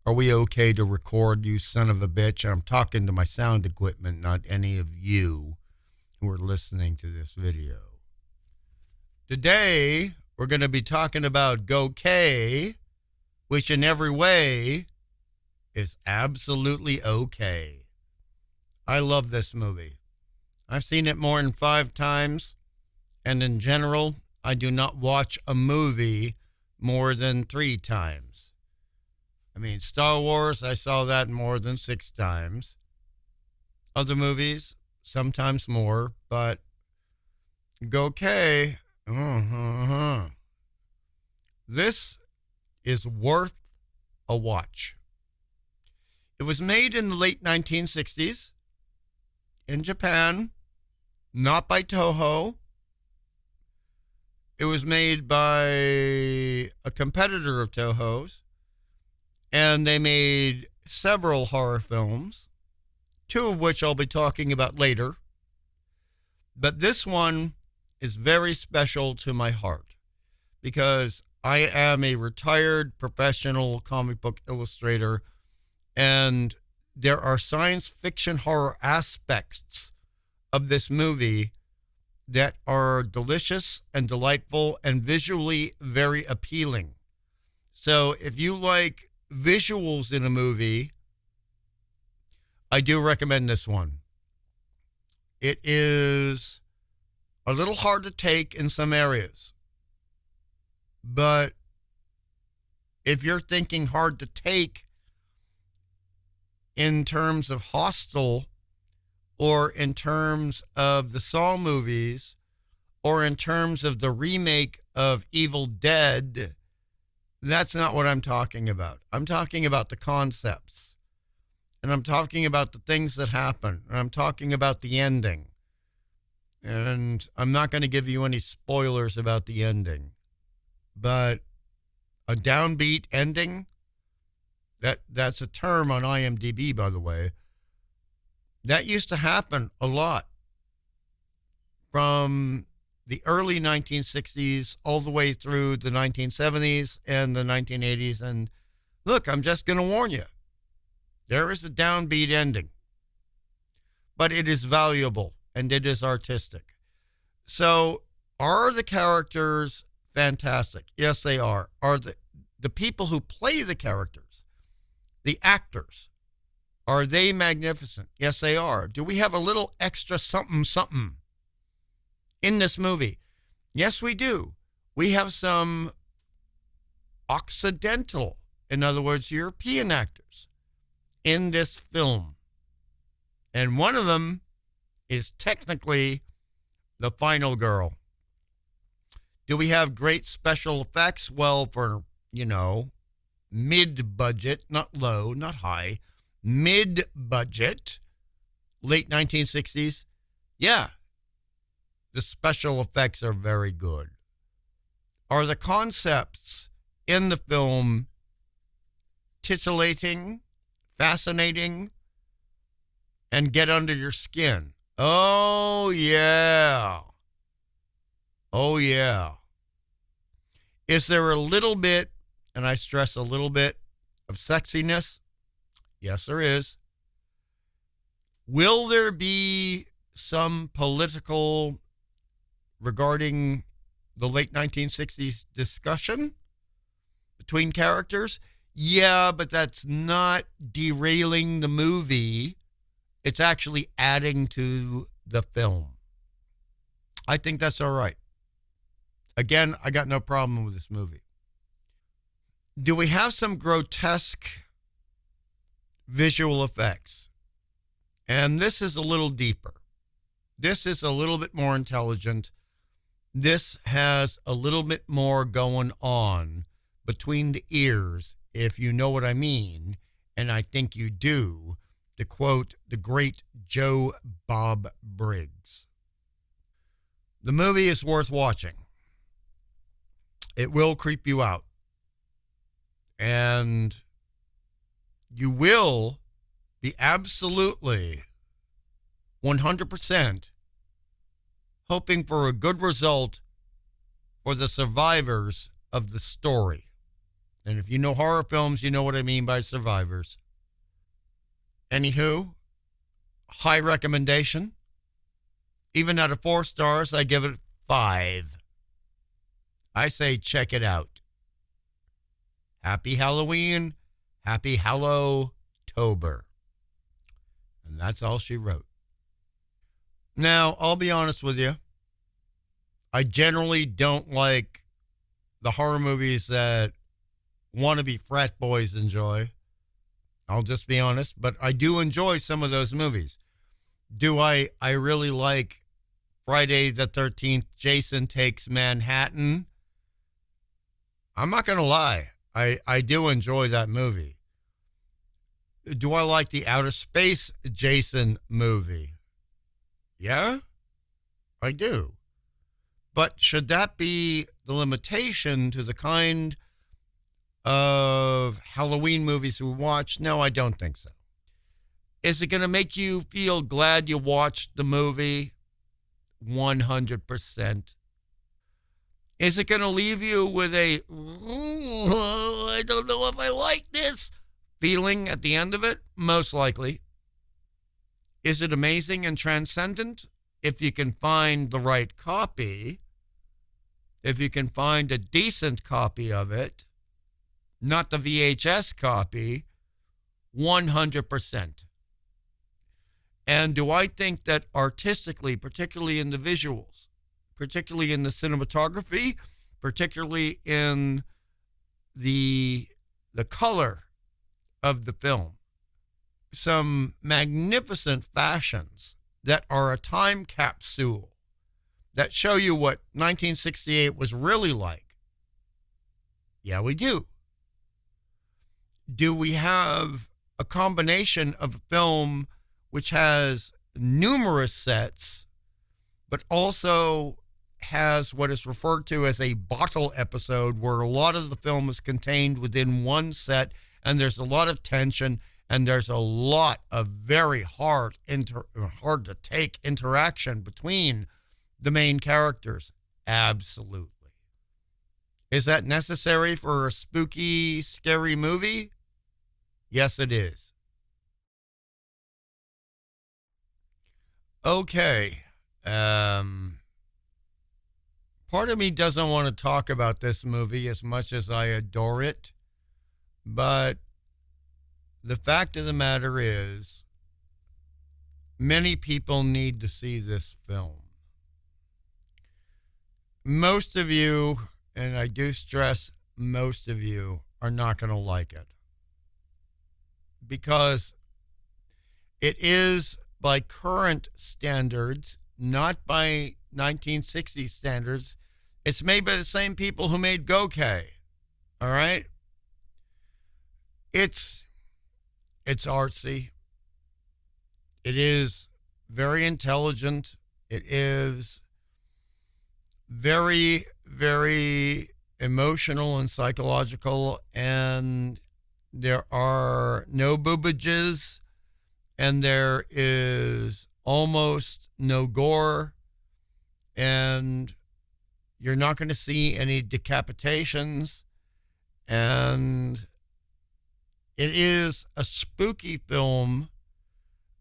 Are we okay to record, you son of a bitch? I'm talking to my sound equipment, not any of you who are listening to this video. Today, we're going to be talking about Go K, which in every way is absolutely okay. I love this movie. I've seen it more than 5 times, and in general, I do not watch a movie more than 3 times. I mean, Star Wars, I saw that more than 6 times. Other movies, sometimes more, but Go K, this is worth a watch. It was made in the late 1960s in Japan, not by Toho. It was made by a competitor of Toho's, and they made several horror films, 2 of which I'll be talking about later. But this one is very special to my heart because I am a retired professional comic book illustrator, and there are science fiction horror aspects of this movie that are delicious and delightful and visually very appealing. So if you like visuals in a movie, I do recommend this one. It is a little hard to take in some areas, but if you're thinking hard to take in terms of Hostel, or in terms of the Saw movies, or in terms of the remake of Evil Dead, that's not what I'm talking about. I'm talking about the concepts, and I'm talking about the things that happen, and I'm talking about the ending. And I'm not going to give you any spoilers about the ending, but a downbeat ending, that's a term on IMDb, by the way. That used to happen a lot from the early 1960s all the way through the 1970s and the 1980s. And look, I'm just going to warn you, there is a downbeat ending, but it is valuable and it is artistic. So are the characters fantastic? Yes, they are. Are the people who play the characters, the actors, are they magnificent? Yes, they are. Do we have a little extra something in this movie? Yes, we do. We have some Occidental, in other words, European actors in this film. And one of them is technically the final girl. Do we have great special effects? Well, for, mid-budget, not low, not high, mid-budget, late 1960s, yeah, the special effects are very good. Are the concepts in the film titillating, fascinating, and get under your skin? Oh, yeah. Oh, yeah. Is there a little bit, and I stress a little bit, of sexiness? Yes, there is. Will there be some political regarding the late 1960s discussion between characters? Yeah, but that's not derailing the movie. It's actually adding to the film. I think that's all right. Again, I got no problem with this movie. Do we have some grotesque visual effects? And this is a little deeper. This is a little bit more intelligent. This has a little bit more going on between the ears, if you know what I mean, and I think you do, to quote the great Joe Bob Briggs. The movie is worth watching. It will creep you out. And you will be absolutely 100% hoping for a good result for the survivors of the story. And if you know horror films, you know what I mean by survivors. Anywho, high recommendation. Even out of 4 stars, I give it 5. I say check it out. Happy Halloween. Happy Hallow-tober. And that's all she wrote. Now, I'll be honest with you. I generally don't like the horror movies that wannabe frat boys enjoy. I'll just be honest. But I do enjoy some of those movies. Do I really like Friday the 13th, Jason Takes Manhattan? I'm not going to lie. I do enjoy that movie. Do I like the Outer Space Jason movie? Yeah, I do. But should that be the limitation to the kind of Halloween movies we watch? No, I don't think so. Is it going to make you feel glad you watched the movie? 100%. Is it going to leave you with a, I don't know if I like this feeling at the end of it? Most likely. Is it amazing and transcendent? If you can find the right copy, if you can find a decent copy of it, not the VHS copy, 100%. And do I think that artistically, particularly in the visuals, particularly in the cinematography, particularly in the color of the film, some magnificent fashions that are a time capsule that show you what 1968 was really like? Yeah, we do. Do we have a combination of a film which has numerous sets, but also has what is referred to as a bottle episode, where a lot of the film is contained within one set, and there's a lot of tension, and there's a lot of very hard to take interaction between the main characters? Absolutely. Is that necessary for a spooky, scary movie? Yes, it is. Okay. Part of me doesn't want to talk about this movie as much as I adore it, but the fact of the matter is, many people need to see this film. Most of you, and I do stress most of you, are not going to like it. Because it is, by current standards, not by 1960s standards, it's made by the same people who made Gokay. All right? It's artsy. It is very intelligent. It is very, very emotional and psychological, and there are no boobages, and there is almost no gore, and you're not going to see any decapitations, and it is a spooky film,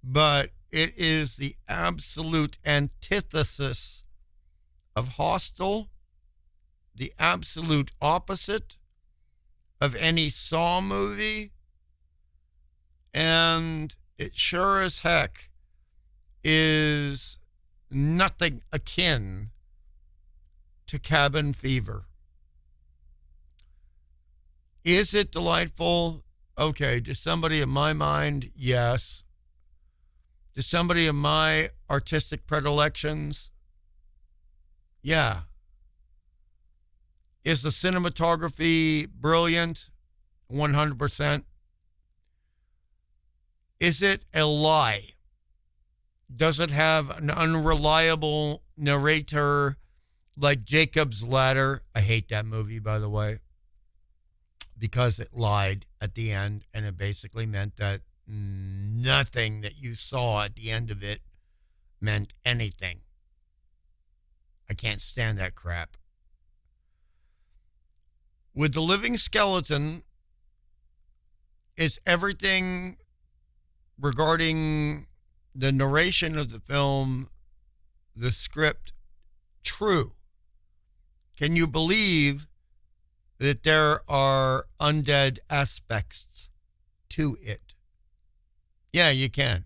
but it is the absolute antithesis of Hostel, the absolute opposite of any Saw movie, and it sure as heck is nothing akin to Cabin Fever. Is it delightful? Okay, to somebody in my mind, yes. To somebody of my artistic predilections, yeah. Is the cinematography brilliant? 100%. Is it a lie? Does it have an unreliable narrator like Jacob's Ladder? I hate that movie, by the way, because it lied at the end, and it basically meant that nothing that you saw at the end of it meant anything. I can't stand that crap. With The Living Skeleton, is everything regarding the narration of the film, the script, true? Can you believe that there are undead aspects to it? Yeah, you can.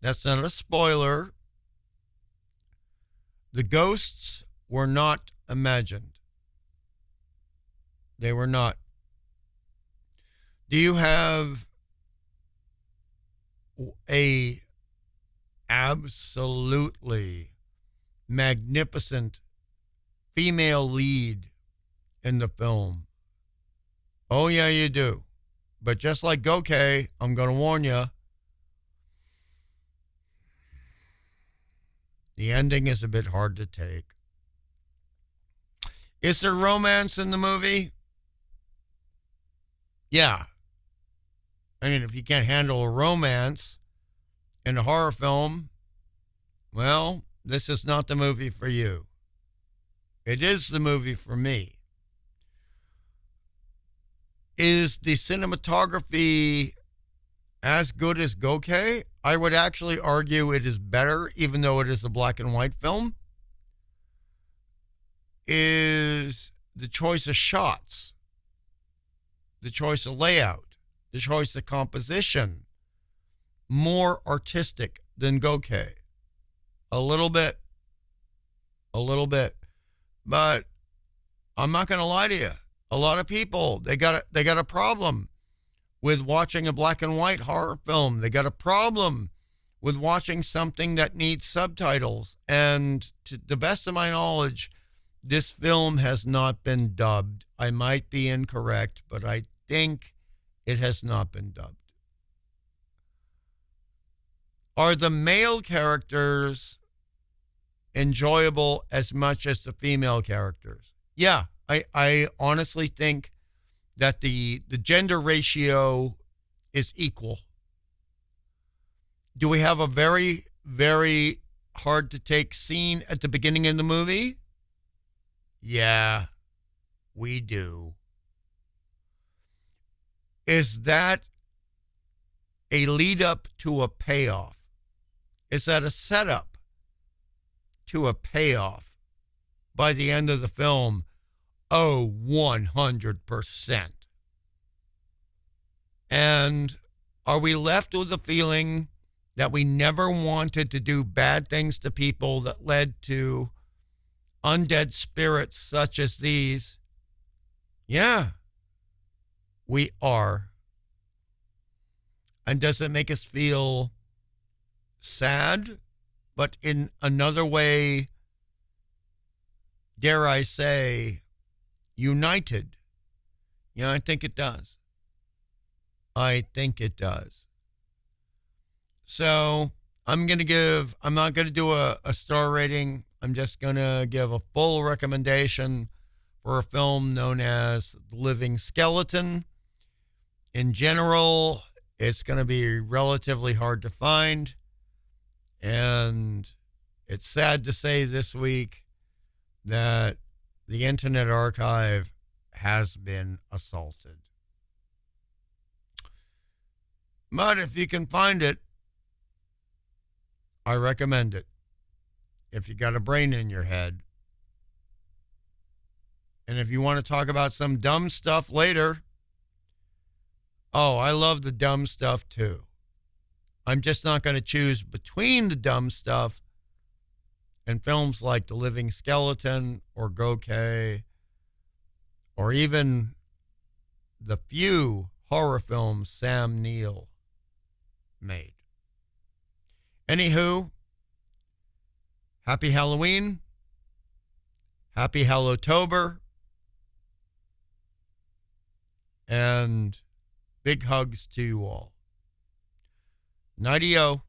That's not a spoiler. The ghosts were not imagined. They were not. Do you have a absolutely magnificent female lead in the film? Oh, yeah, you do. But just like Gokey, I'm going to warn you, the ending is a bit hard to take. Is there romance in the movie? Yeah. I mean, if you can't handle a romance in a horror film, well, this is not the movie for you. It is the movie for me. Is the cinematography as good as Gokey? I would actually argue it is better, even though it is a black and white film. Is the choice of shots, the choice of layout, the choice of composition more artistic than Gokey? A little bit. But I'm not going to lie to you. A lot of people, they got a problem with watching a black and white horror film. They got a problem with watching something that needs subtitles. And to the best of my knowledge, this film has not been dubbed. I might be incorrect, but I think it has not been dubbed. Are the male characters enjoyable as much as the female characters? Yeah, I honestly think that the gender ratio is equal. Do we have a very, very hard to take scene at the beginning of the movie? Yeah, we do. Is that a lead up to a payoff? Is that a setup to a payoff by the end of the film? Oh, 100%. And are we left with the feeling that we never wanted to do bad things to people that led to undead spirits such as these? Yeah, we are. And does it make us feel sad, but in another way, dare I say, united? Yeah, I think it does. I think it does. So I'm not going to do a star rating. I'm just going to give a full recommendation for a film known as The Living Skeleton. In general, it's going to be relatively hard to find. And it's sad to say this week that the Internet Archive has been assaulted. But if you can find it, I recommend it. If you got a brain in your head. And if you want to talk about some dumb stuff later, oh, I love the dumb stuff too. I'm just not going to choose between the dumb stuff and films like The Living Skeleton or Gokey or even the few horror films Sam Neill made. Anywho, happy Halloween, happy Hallowtober, and big hugs to you all. Nighty-o.